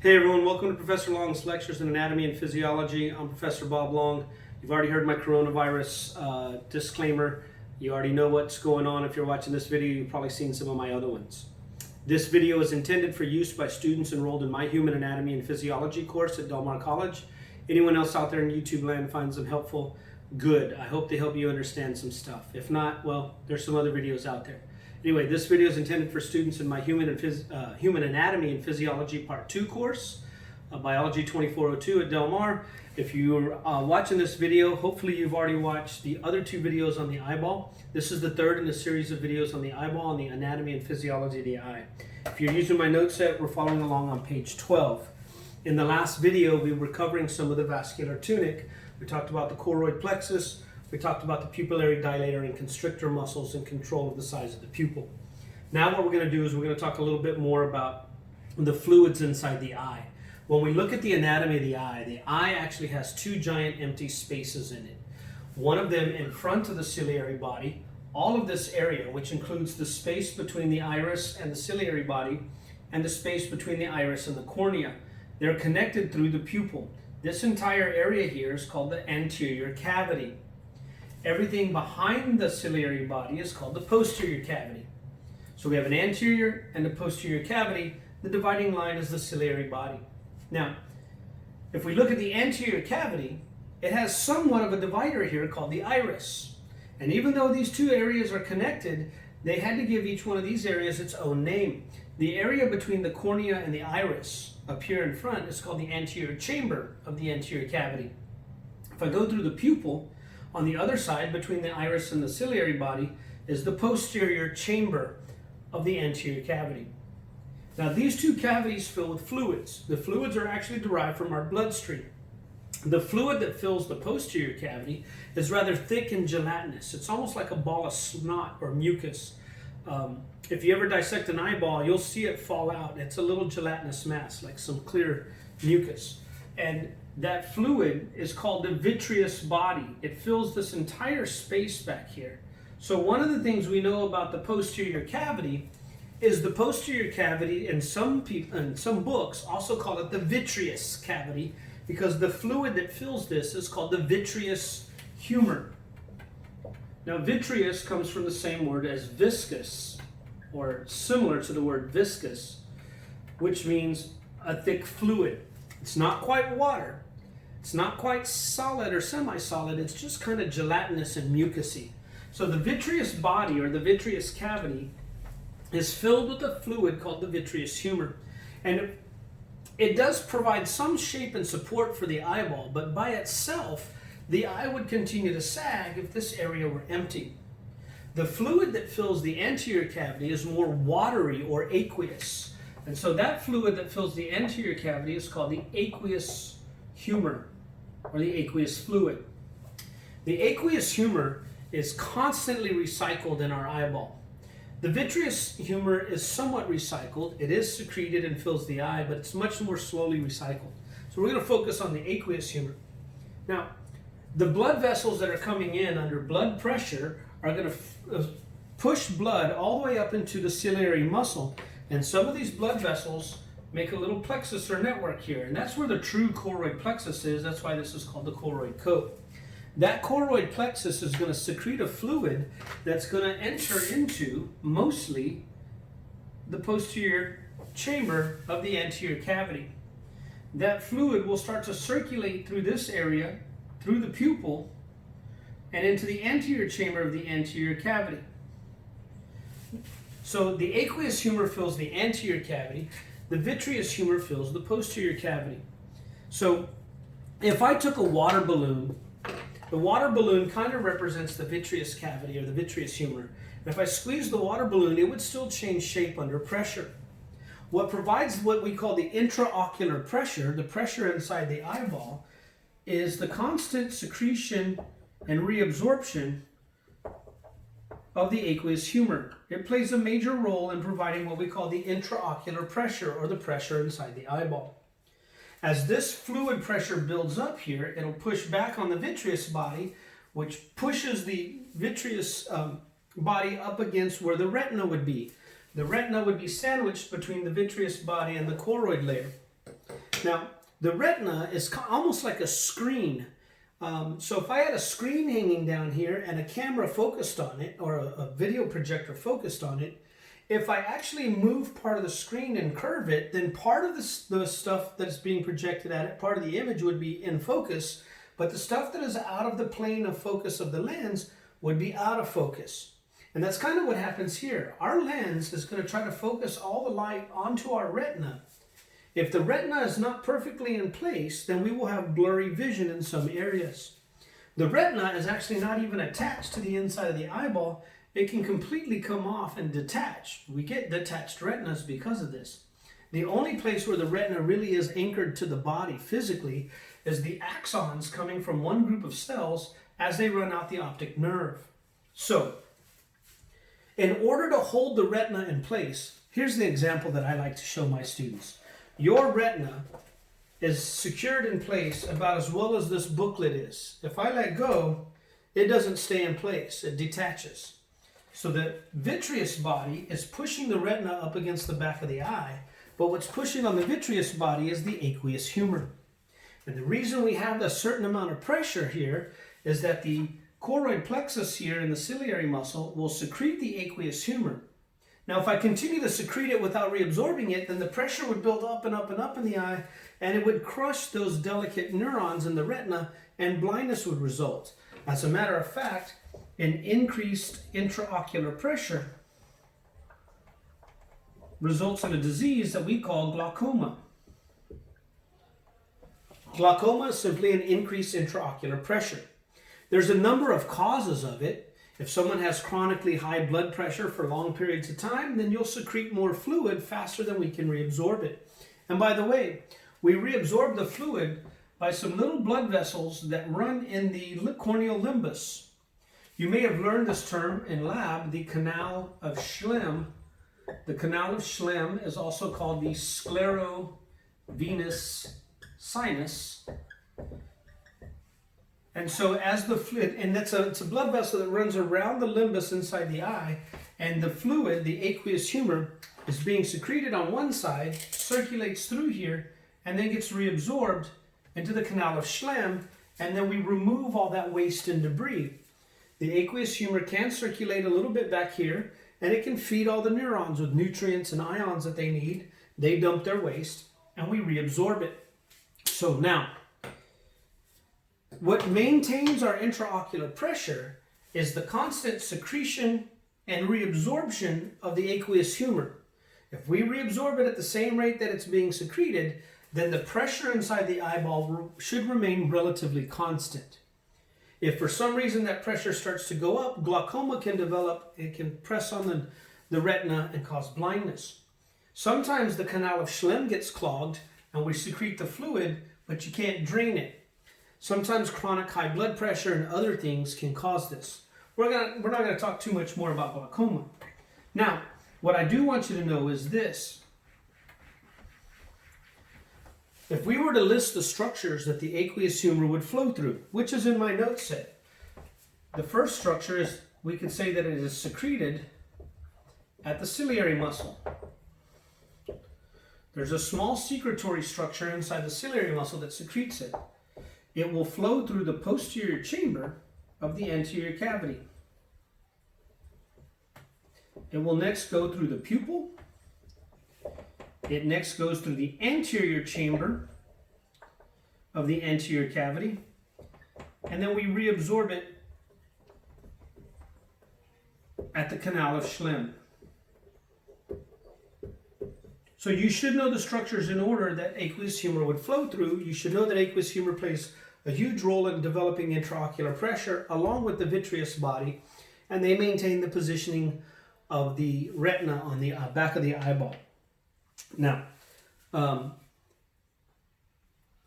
Hey everyone, welcome to Professor Long's Lectures in Anatomy and Physiology. I'm Professor Bob Long. You've already heard my coronavirus disclaimer. You already know what's going on. If you're watching this video, you've probably seen some of my other ones. This video is intended for use by students enrolled in my Human Anatomy and Physiology course at Del Mar College. Anyone else out there in YouTube land finds them helpful? Good. I hope they help you understand some stuff. If not, well, there's some other videos out there. Anyway, this video is intended for students in my Human Anatomy and Physiology Part 2 course, Biology 2402 at Del Mar. If you're watching this video, hopefully you've already watched the other two videos on the eyeball. This is the third in a series of videos on the eyeball and the anatomy and physiology of the eye. If you're using my note set, we're following along on page 12. In the last video, we were covering some of the vascular tunic. We talked about the choroid plexus. We talked about the pupillary dilator and constrictor muscles and control of the size of the pupil. Now what we're going to do is we're going to talk a little bit more about the fluids inside the eye. When we look at the anatomy of the eye actually has two giant empty spaces in it. One of them in front of the ciliary body. All of this area, which includes the space between the iris and the ciliary body and the space between the iris and the cornea, they're connected through the pupil. This entire area here is called the anterior cavity. Everything behind the ciliary body is called the posterior cavity. So we have an anterior and a posterior cavity. The dividing line is the ciliary body. Now, if we look at the anterior cavity, it has somewhat of a divider here called the iris. And even though these two areas are connected, they had to give each one of these areas its own name. The area between the cornea and the iris up here in front is called the anterior chamber of the anterior cavity. If I go through the pupil, on the other side, between the iris and the ciliary body, is the posterior chamber of the anterior cavity. Now, these two cavities fill with fluids. The fluids are actually derived from our bloodstream. The fluid that fills the posterior cavity is rather thick and gelatinous. It's almost like a ball of snot or mucus. If you ever dissect an eyeball, you'll see it fall out. It's a little gelatinous mass, like some clear mucus. And that fluid is called the vitreous body. It fills this entire space back here. So one of the things we know about the posterior cavity is the posterior cavity, in some books also call it the vitreous cavity, because the fluid that fills this is called the vitreous humor. Now, vitreous comes from the same word as viscous, or similar to the word viscous, which means a thick fluid. It's not quite water. It's not quite solid or semi-solid. It's just kind of gelatinous and mucousy. So the vitreous body, or the vitreous cavity, is filled with a fluid called the vitreous humor. And it does provide some shape and support for the eyeball, but by itself, the eye would continue to sag if this area were empty. The fluid that fills the anterior cavity is more watery or aqueous. And so that fluid that fills the anterior cavity is called the aqueous humor, or the aqueous fluid. The aqueous humor is constantly recycled in our eyeball. The vitreous humor is somewhat recycled. It is secreted and fills the eye, but it's much more slowly recycled. So we're going to focus on the aqueous humor. Now, the blood vessels that are coming in under blood pressure are going to push blood all the way up into the ciliary muscle. And some of these blood vessels make a little plexus or network here. And that's where the true choroid plexus is. That's why this is called the choroid coat. That choroid plexus is going to secrete a fluid that's going to enter into, mostly, the posterior chamber of the anterior cavity. That fluid will start to circulate through this area, through the pupil, and into the anterior chamber of the anterior cavity. So the aqueous humor fills the anterior cavity. The vitreous humor fills the posterior cavity. So if I took a water balloon, the water balloon kind of represents the vitreous cavity, or the vitreous humor. And if I squeeze the water balloon, it would still change shape under pressure. What provides what we call the intraocular pressure, the pressure inside the eyeball, is the constant secretion and reabsorption of the aqueous humor. It plays a major role in providing what we call the intraocular pressure, or the pressure inside the eyeball. As this fluid pressure builds up here, it'll push back on the vitreous body, which pushes the vitreous body up against where the retina would be. The retina would be sandwiched between the vitreous body and the choroid layer. Now, the retina is almost like a screen. So if I had a screen hanging down here and a camera focused on it, or a video projector focused on it, if I actually move part of the screen and curve it, then part of the stuff that is being projected at it, part of the image would be in focus, but the stuff that is out of the plane of focus of the lens would be out of focus. And that's kind of what happens here. Our lens is going to try to focus all the light onto our retina. If the retina is not perfectly in place, then we will have blurry vision in some areas. The retina is actually not even attached to the inside of the eyeball. It can completely come off and detach. We get detached retinas because of this. The only place where the retina really is anchored to the body physically is the axons coming from one group of cells as they run out the optic nerve. So, in order to hold the retina in place, here's the example that I like to show my students. Your retina is secured in place about as well as this booklet is. If I let go, it doesn't stay in place, it detaches. So the vitreous body is pushing the retina up against the back of the eye, but what's pushing on the vitreous body is the aqueous humor. And the reason we have a certain amount of pressure here is that the choroid plexus here in the ciliary muscle will secrete the aqueous humor. Now, if I continue to secrete it without reabsorbing it, then the pressure would build up and up and up in the eye, and it would crush those delicate neurons in the retina, and blindness would result. As a matter of fact, an increased intraocular pressure results in a disease that we call glaucoma. Glaucoma is simply an increased intraocular pressure. There's a number of causes of it. If someone has chronically high blood pressure for long periods of time, then you'll secrete more fluid faster than we can reabsorb it. And by the way, we reabsorb the fluid by some little blood vessels that run in the corneal limbus. You may have learned this term in lab, the canal of Schlemm. The canal of Schlemm is also called the sclerovenous sinus. And so as the fluid, and it's a blood vessel that runs around the limbus inside the eye, and the fluid, the aqueous humor, is being secreted on one side, circulates through here, and then gets reabsorbed into the canal of Schlemm, and then we remove all that waste and debris. The aqueous humor can circulate a little bit back here, and it can feed all the neurons with nutrients and ions that they need. They dump their waste, and we reabsorb it. So now, what maintains our intraocular pressure is the constant secretion and reabsorption of the aqueous humor. If we reabsorb it at the same rate that it's being secreted, then the pressure inside the eyeball should remain relatively constant. If for some reason that pressure starts to go up, glaucoma can develop. It can press on the retina and cause blindness. Sometimes the canal of Schlemm gets clogged and we secrete the fluid, but you can't drain it. Sometimes chronic high blood pressure and other things can cause this. We're not going to talk too much more about glaucoma. Now, what I do want you to know is this. If we were to list the structures that the aqueous humor would flow through, which is in my note set, the first structure is, we could say that it is secreted at the ciliary muscle. There's a small secretory structure inside the ciliary muscle that secretes it. It will flow through the posterior chamber of the anterior cavity. It will next go through the pupil. It next goes through the anterior chamber of the anterior cavity. And then we reabsorb it at the canal of Schlemm. So you should know the structures in order that aqueous humor would flow through. You should know that aqueous humor plays a huge role in developing intraocular pressure along with the vitreous body, and they maintain the positioning of the retina on the back of the eyeball. Now,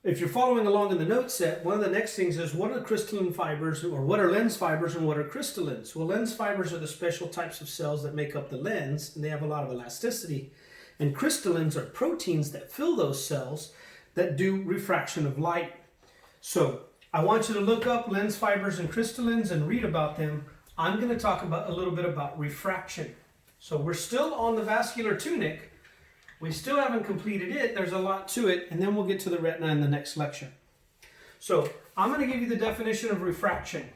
if you're following along in the note set, one of the next things is what are crystalline fibers, or what are lens fibers and what are crystallines? Well, lens fibers are the special types of cells that make up the lens, and they have a lot of elasticity. And crystallines are proteins that fill those cells that do refraction of light. So I want you to look up lens fibers and crystallines and read about them. I'm going to talk about a little bit about refraction. So we're still on the vascular tunic, We still haven't completed it. There's a lot to it, and then we'll get to the retina in the next lecture. So I'm going to give you the definition of refraction.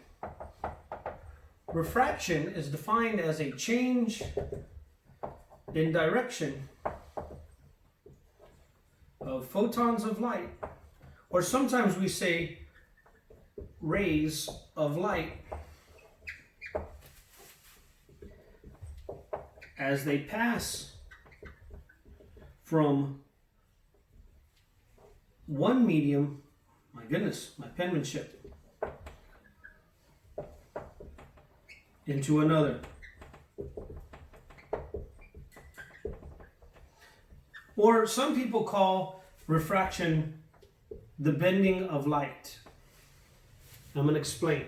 Refraction is defined as a change in direction of photons of light, or sometimes we say rays of light, as they pass from one medium, my goodness, my penmanship, into another. Or some people call refraction the bending of light. I'm going to explain.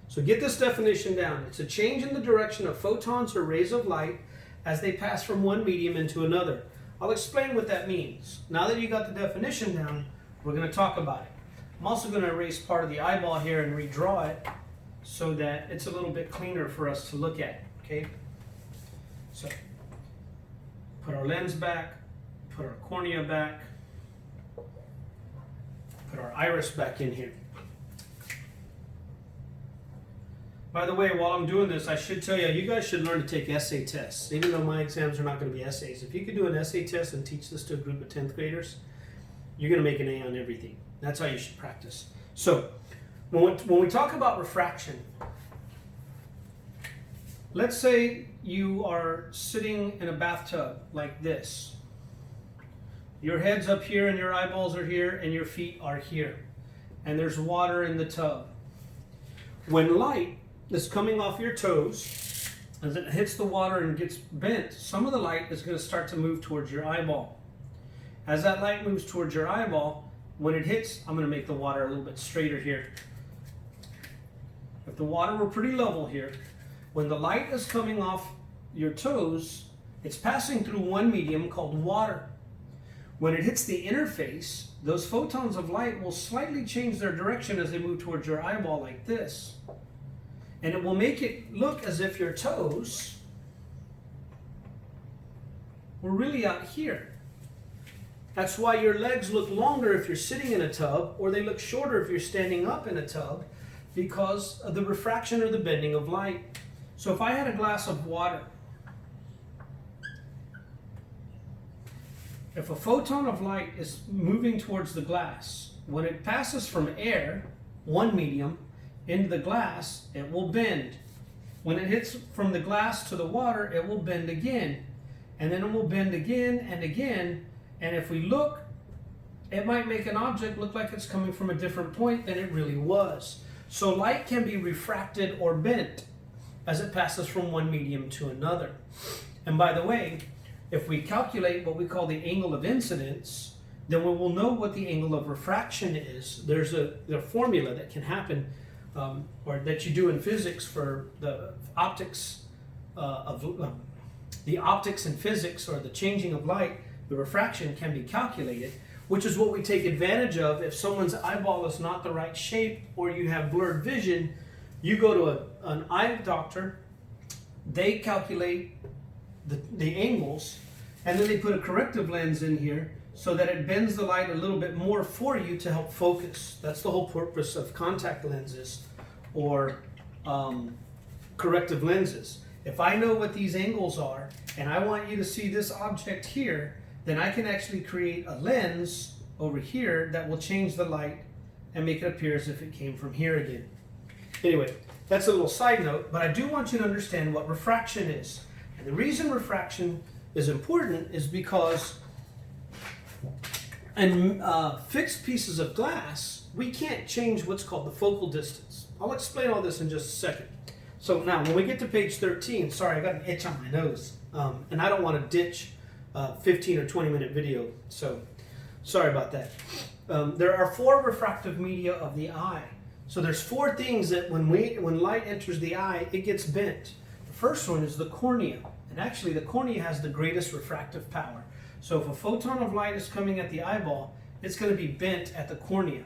So get this definition down. It's a change in the direction of photons or rays of light as they pass from one medium into another. I'll explain what that means. Now that you got the definition down, we're going to talk about it. I'm also going to erase part of the eyeball here and redraw it so that it's a little bit cleaner for us to look at. Okay? So, put our lens back, put our cornea back, put our iris back in here. By the way, while I'm doing this, I should tell you, you guys should learn to take essay tests. Even though my exams are not going to be essays. If you could do an essay test and teach this to a group of 10th graders, you're going to make an A on everything. That's how you should practice. So, when we talk about refraction, let's say you are sitting in a bathtub like this. Your head's up here and your eyeballs are here and your feet are here. And there's water in the tub. When light is coming off your toes, as it hits the water and gets bent, some of the light is going to start to move towards your eyeball. As that light moves towards your eyeball, when it hits, I'm going to make the water a little bit straighter here. If the water were pretty level here, when the light is coming off your toes, it's passing through one medium called water. When it hits the interface, those photons of light will slightly change their direction as they move towards your eyeball like this. And it will make it look as if your toes were really out here. That's why your legs look longer if you're sitting in a tub, or they look shorter if you're standing up in a tub, because of the refraction or the bending of light. So if I had a glass of water, if a photon of light is moving towards the glass, when it passes from air, one medium, into the glass, it will bend. When it hits from the glass to the water, it will bend again. And then it will bend again and again. And if we look, it might make an object look like it's coming from a different point than it really was. So light can be refracted or bent as it passes from one medium to another. And by the way, if we calculate what we call the angle of incidence, then we will know what the angle of refraction is. There's a formula that can happen, or that you do in physics for the optics the optics in physics, or the changing of light. The refraction can be calculated, which is what we take advantage of if someone's eyeball is not the right shape or you have blurred vision. You go to an eye doctor, they calculate the angles, and then they put a corrective lens in here so that it bends the light a little bit more for you to help focus. That's the whole purpose of contact lenses or corrective lenses. If I know what these angles are and I want you to see this object here, then I can actually create a lens over here that will change the light and make it appear as if it came from here again. Anyway, that's a little side note, but I do want you to understand what refraction is. And the reason refraction is important is because in fixed pieces of glass, we can't change what's called the focal distance. I'll explain all this in just a second. So now, when we get to page 13, sorry, I got an itch on my nose, and I don't want to ditch 15 or 20 minute video, so sorry about that. There are 4 refractive media of the eye. So there's 4 things that when light enters the eye, it gets bent. The first one is the cornea, and actually the cornea has the greatest refractive power. So if a photon of light is coming at the eyeball, it's going to be bent at the cornea.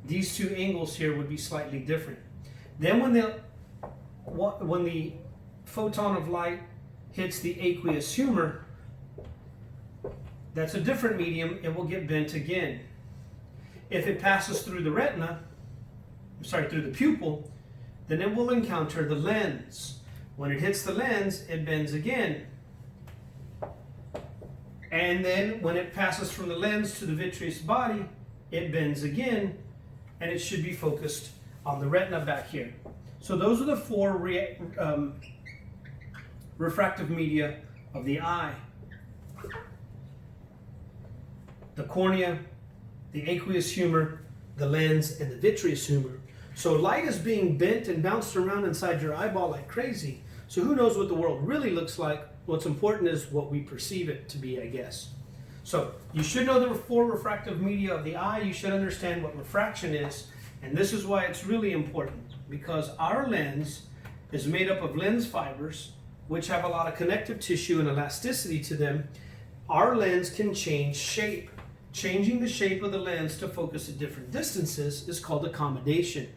These 2 angles here would be slightly different. Then when the photon of light hits the aqueous humor, that's a different medium, it will get bent again. If it passes through the retina, through the pupil, then it will encounter the lens. When it hits the lens, it bends again. And then when it passes from the lens to the vitreous body, it bends again, and it should be focused on the retina back here. So those are the four refractive media of the eye: the cornea, the aqueous humor, the lens, and the vitreous humor. So light is being bent and bounced around inside your eyeball like crazy. So who knows what the world really looks like? What's important is what we perceive it to be, I guess. So you should know the four refractive media of the eye. You should understand what refraction is. And this is why it's really important, because our lens is made up of lens fibers, which have a lot of connective tissue and elasticity to them. Our lens can change shape. Changing the shape of the lens to focus at different distances is called accommodation.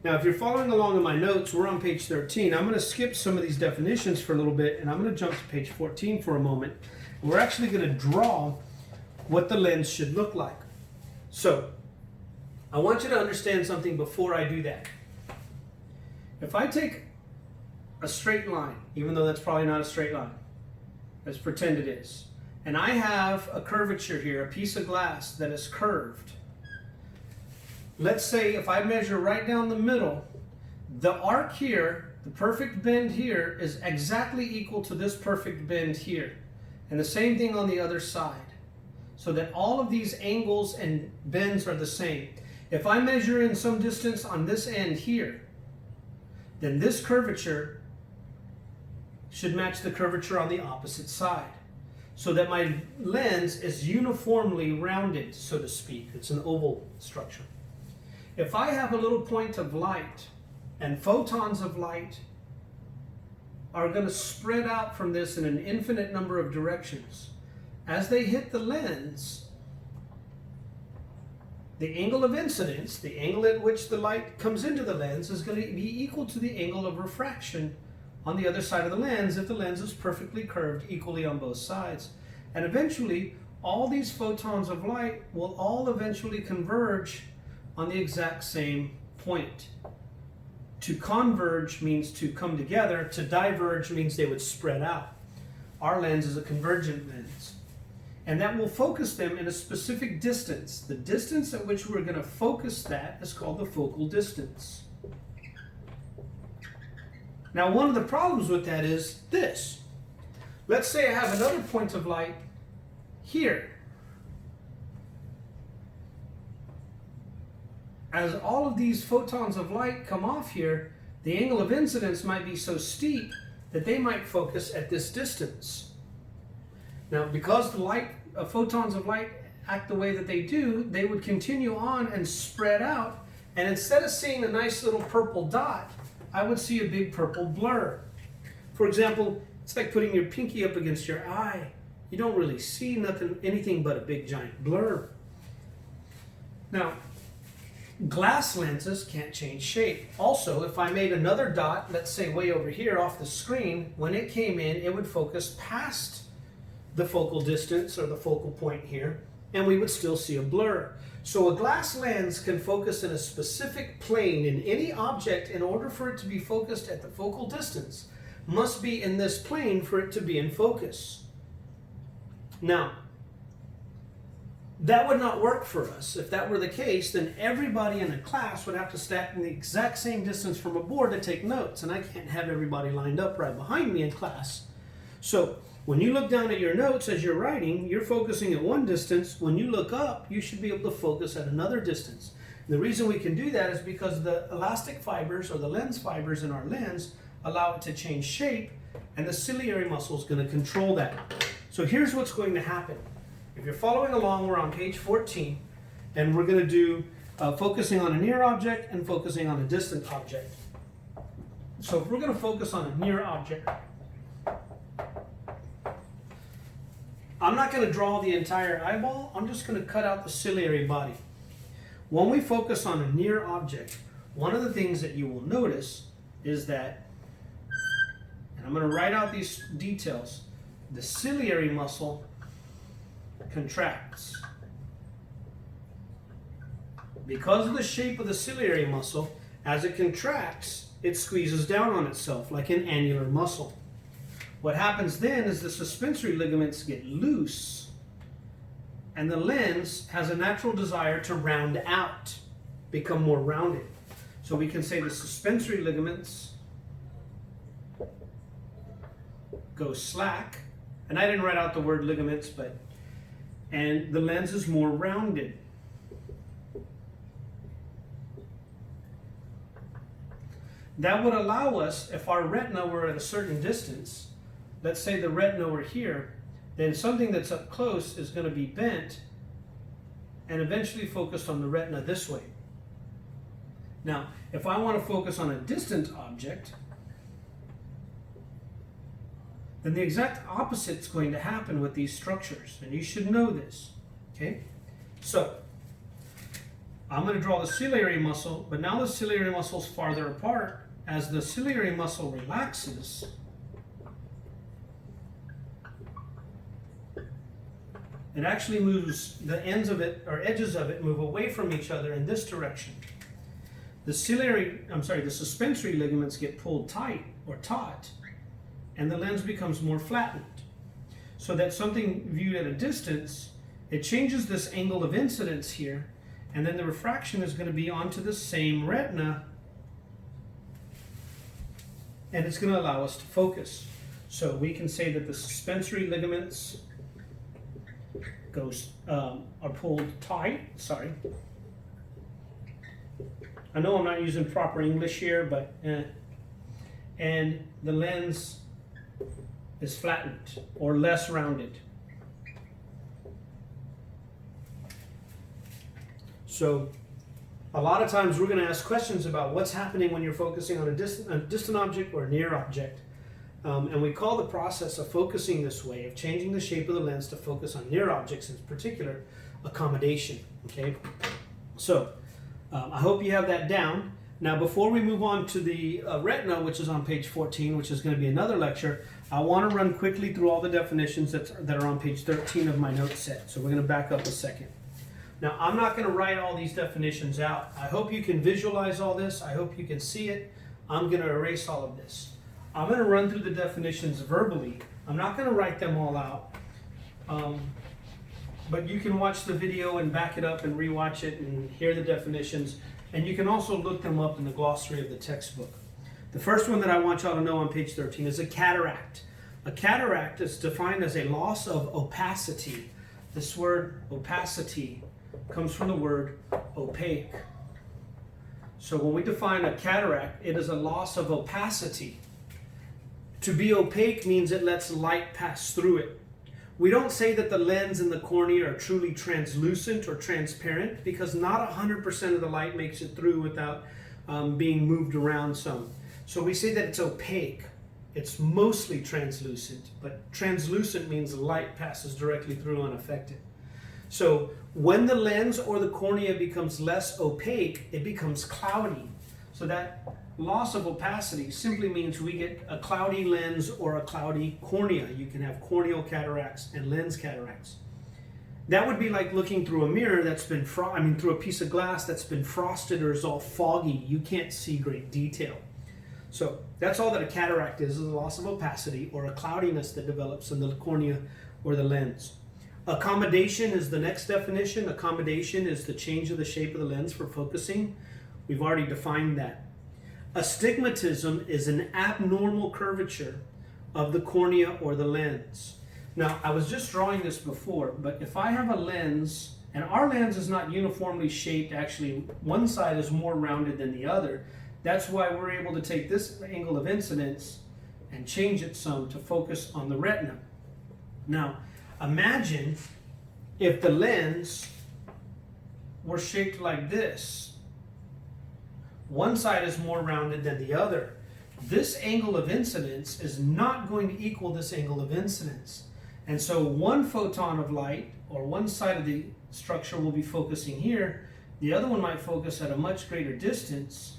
Now, if you're following along in my notes, we're on page 13. I'm going to skip some of these definitions for a little bit, and I'm going to jump to page 14 for a moment. We're actually going to draw what the lens should look like. So, I want you to understand something before I do that. If I take a straight line, even though that's probably not a straight line, let's pretend it is, and I have a curvature here, a piece of glass that is curved. Let's say if I measure right down the middle, the arc here, the perfect bend here, is exactly equal to this perfect bend here. And the same thing on the other side. So that all of these angles and bends are the same. If I measure in some distance on this end here, then this curvature should match the curvature on the opposite side, so that my lens is uniformly rounded, so to speak. It's an oval structure. If I have a little point of light, and photons of light are going to spread out from this in an infinite number of directions, as they hit the lens, the angle of incidence, the angle at which the light comes into the lens, is going to be equal to the angle of refraction on the other side of the lens if the lens is perfectly curved equally on both sides. And eventually, all these photons of light will all eventually converge on the exact same point. To converge means to come together. To diverge means they would spread out. Our lens is a convergent lens. And that will focus them in a specific distance. The distance at which we're going to focus that is called the focal distance. Now, one of the problems with that is this. Let's say I have another point of light here. As all of these photons of light come off here, the angle of incidence might be so steep that they might focus at this distance. Now, because the photons of light act the way that they do, they would continue on and spread out, and instead of seeing a nice little purple dot, I would see a big purple blur. For example, it's like putting your pinky up against your eye. You don't really see anything but a big giant blur. Now, glass lenses can't change shape. Also, if I made another dot, let's say way over here off the screen, when it came in, it would focus past the focal distance or the focal point here, and we would still see a blur. So a glass lens can focus in a specific plane in any object. In order for it to be focused at the focal distance, must be in this plane for it to be in focus. Now, that would not work for us. If that were the case, then everybody in a class would have to stand in the exact same distance from a board to take notes, and I can't have everybody lined up right behind me in class. So when you look down at your notes as you're writing, you're focusing at one distance. When you look up, you should be able to focus at another distance. And the reason we can do that is because the elastic fibers or the lens fibers in our lens allow it to change shape, and the ciliary muscle is going to control that. So here's what's going to happen. If you're following along, we're on page 14, and we're going to do focusing on a near object and focusing on a distant object. So if we're going to focus on a near object, I'm not going to draw the entire eyeball. I'm just going to cut out the ciliary body. When we focus on a near object, one of the things that you will notice is that, and I'm going to write out these details, the ciliary muscle contracts. Because of the shape of the ciliary muscle, as it contracts, it squeezes down on itself like an annular muscle. What happens then is the suspensory ligaments get loose, and the lens has a natural desire to round out, become more rounded. So we can say the suspensory ligaments go slack, and I didn't write out the word ligaments, and the lens is more rounded. That would allow us, if our retina were at a certain distance, let's say the retina were here, then something that's up close is going to be bent and eventually focused on the retina this way. Now, if I want to focus on a distant object, then the exact opposite is going to happen with these structures, and you should know this. Okay? So, I'm going to draw the ciliary muscle, but now the ciliary muscle is farther apart. As the ciliary muscle relaxes, it actually moves, the ends of it, or edges of it, move away from each other in this direction. The suspensory ligaments get pulled tight or taut, and the lens becomes more flattened. So that something viewed at a distance, it changes this angle of incidence here, and then the refraction is going to be onto the same retina, and it's going to allow us to focus. So we can say that the suspensory ligaments are pulled tight. Sorry. I know I'm not using proper English here, but and the lens is flattened or less rounded. So a lot of times we're going to ask questions about what's happening when you're focusing on a distant object or a near object. And we call the process of focusing this way, of changing the shape of the lens to focus on near objects in particular, accommodation. Okay, so I hope you have that down. Now, before we move on to the retina, which is on page 14, which is going to be another lecture, I want to run quickly through all the definitions that are on page 13 of my note set. So we're going to back up a second. Now, I'm not going to write all these definitions out. I hope you can visualize all this. I hope you can see it. I'm going to erase all of this. I'm going to run through the definitions verbally. I'm not going to write them all out. But you can watch the video and back it up and rewatch it and hear the definitions. And you can also look them up in the glossary of the textbook. The first one that I want y'all to know on page 13 is a cataract. A cataract is defined as a loss of opacity. This word opacity comes from the word opaque. So when we define a cataract, it is a loss of opacity. To be opaque means it lets light pass through it. We don't say that the lens and the cornea are truly translucent or transparent, because not 100% of the light makes it through without being moved around some. So we say that it's opaque. It's mostly translucent, but translucent means light passes directly through unaffected. So when the lens or the cornea becomes less opaque, it becomes cloudy. So that loss of opacity simply means we get a cloudy lens or a cloudy cornea. You can have corneal cataracts and lens cataracts. That would be like looking through a mirror that's been through a piece of glass that's been frosted or is all foggy. You can't see great detail. So that's all that a cataract is a loss of opacity or a cloudiness that develops in the cornea or the lens. Accommodation is the next definition. Accommodation is the change of the shape of the lens for focusing. We've already defined that. Astigmatism is an abnormal curvature of the cornea or the lens. Now, I was just drawing this before, but if I have a lens, and our lens is not uniformly shaped, actually one side is more rounded than the other. That's why we're able to take this angle of incidence and change it some to focus on the retina. Now, imagine if the lens were shaped like this. One side is more rounded than the other. This angle of incidence is not going to equal this angle of incidence. And so one photon of light, or one side of the structure will be focusing here. The other one might focus at a much greater distance.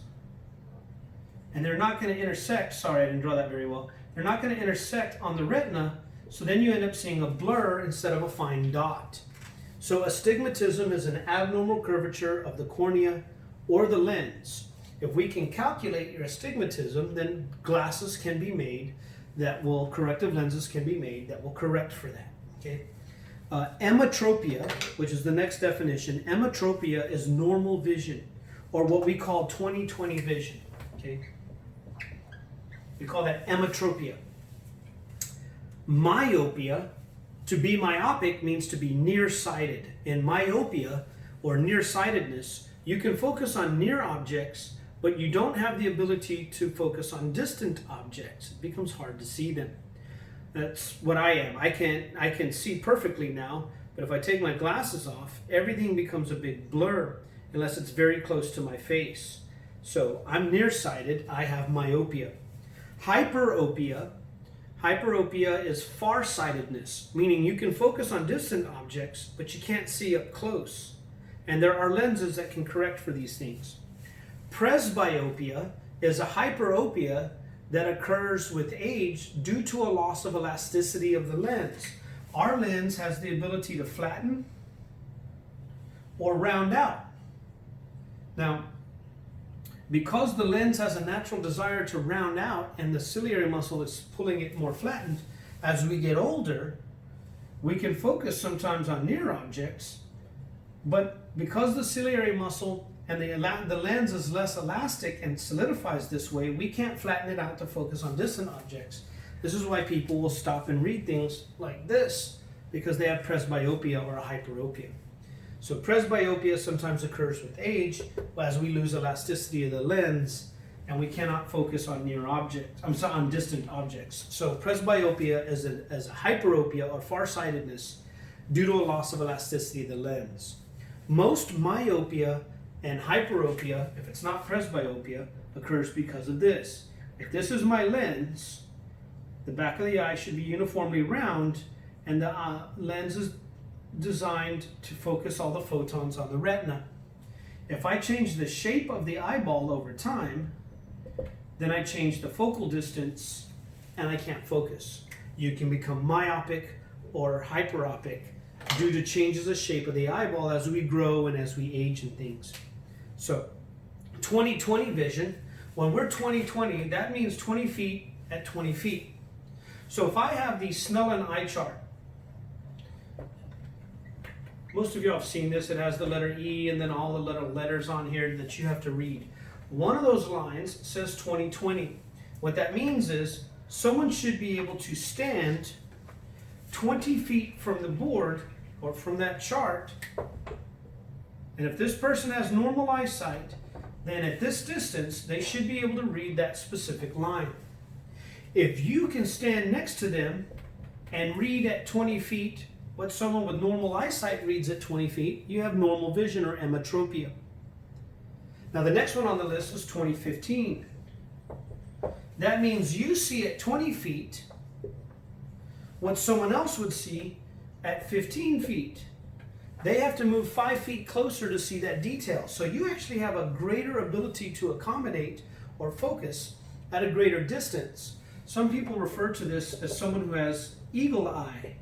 And they're not going to intersect. Sorry, I didn't draw that very well. They're not going to intersect on the retina So then you end up seeing a blur instead of a fine dot. So astigmatism is an abnormal curvature of the cornea or the lens. If we can calculate your astigmatism, then glasses can be made that will, corrective lenses can be made that will correct for that. Okay. Ametropia, which is the next definition, ametropia is normal vision, or what we call 20/20 vision. Okay. We call that ametropia. Myopia, to be myopic means to be nearsighted. In myopia, or nearsightedness, you can focus on near objects, but you don't have the ability to focus on distant objects. It becomes hard to see them. That's what I am. I can see perfectly now, but if I take my glasses off, everything becomes a big blur unless it's very close to my face. So I'm nearsighted, I have myopia. Hyperopia is farsightedness, meaning you can focus on distant objects, but you can't see up close. And there are lenses that can correct for these things. Presbyopia is a hyperopia that occurs with age due to a loss of elasticity of the lens. Our lens has the ability to flatten or round out. Now, because the lens has a natural desire to round out and the ciliary muscle is pulling it more flattened, as we get older, we can focus sometimes on near objects, but because the ciliary muscle and the lens is less elastic and solidifies this way, we can't flatten it out to focus on distant objects. This is why people will stop and read things like this, because they have presbyopia or a hyperopia. So presbyopia sometimes occurs with age, as we lose elasticity of the lens and we cannot focus on near objects, on distant objects. So presbyopia is a hyperopia or farsightedness due to a loss of elasticity of the lens. Most myopia and hyperopia, if it's not presbyopia, occurs because of this. If this is my lens, the back of the eye should be uniformly round, and the lens is designed to focus all the photons on the retina. If I change the shape of the eyeball over time, then I change the focal distance and I can't focus. You can become myopic or hyperopic due to changes of shape of the eyeball as we grow and as we age and things. So 20/20 vision, when we're 20/20, that means 20 feet at 20 feet. So if I have the Snellen eye chart, most of you have seen this, it has the letter E and then all the little letters on here that you have to read. One of those lines says 20/20. What that means is someone should be able to stand 20 feet from the board or from that chart, and if this person has normal eyesight, then at this distance they should be able to read that specific line. If you can stand next to them and read at 20 feet what someone with normal eyesight reads at 20 feet, you have normal vision or ametropia. Now the next one on the list is 20/15. That means you see at 20 feet what someone else would see at 15 feet. They have to move 5 feet closer to see that detail. So you actually have a greater ability to accommodate or focus at a greater distance. Some people refer to this as someone who has eagle eye,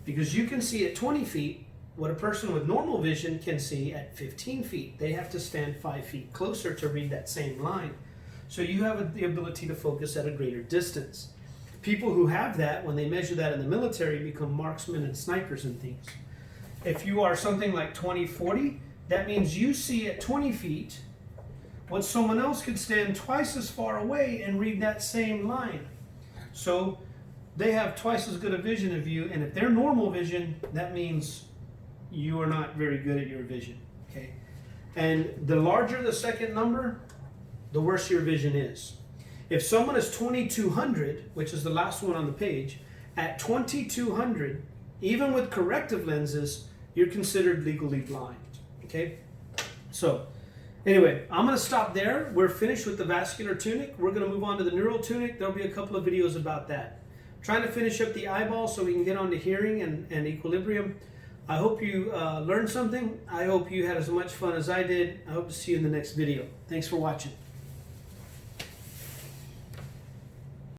because you can see at 20 feet what a person with normal vision can see at 15 feet. They have to stand 5 feet closer to read that same line. So you have the ability to focus at a greater distance. People who have that, when they measure that in the military, become marksmen and snipers and things. If you are something like 20/40, that means you see at 20 feet what someone else could stand twice as far away and read that same line. So they have twice as good a vision of you, and if they're normal vision, that means you are not very good at your vision. Okay, and the larger the second number, the worse your vision is. If someone is 2200, which is the last one on the page, at 2200, even with corrective lenses, you're considered legally blind. Okay, so anyway, I'm going to stop there. We're finished with the vascular tunic. We're going to move on to the neural tunic. There'll be a couple of videos about that. Trying to finish up the eyeball so we can get on to hearing and equilibrium. I hope you learned something. I hope you had as much fun as I did. I hope to see you in the next video. Thanks for watching.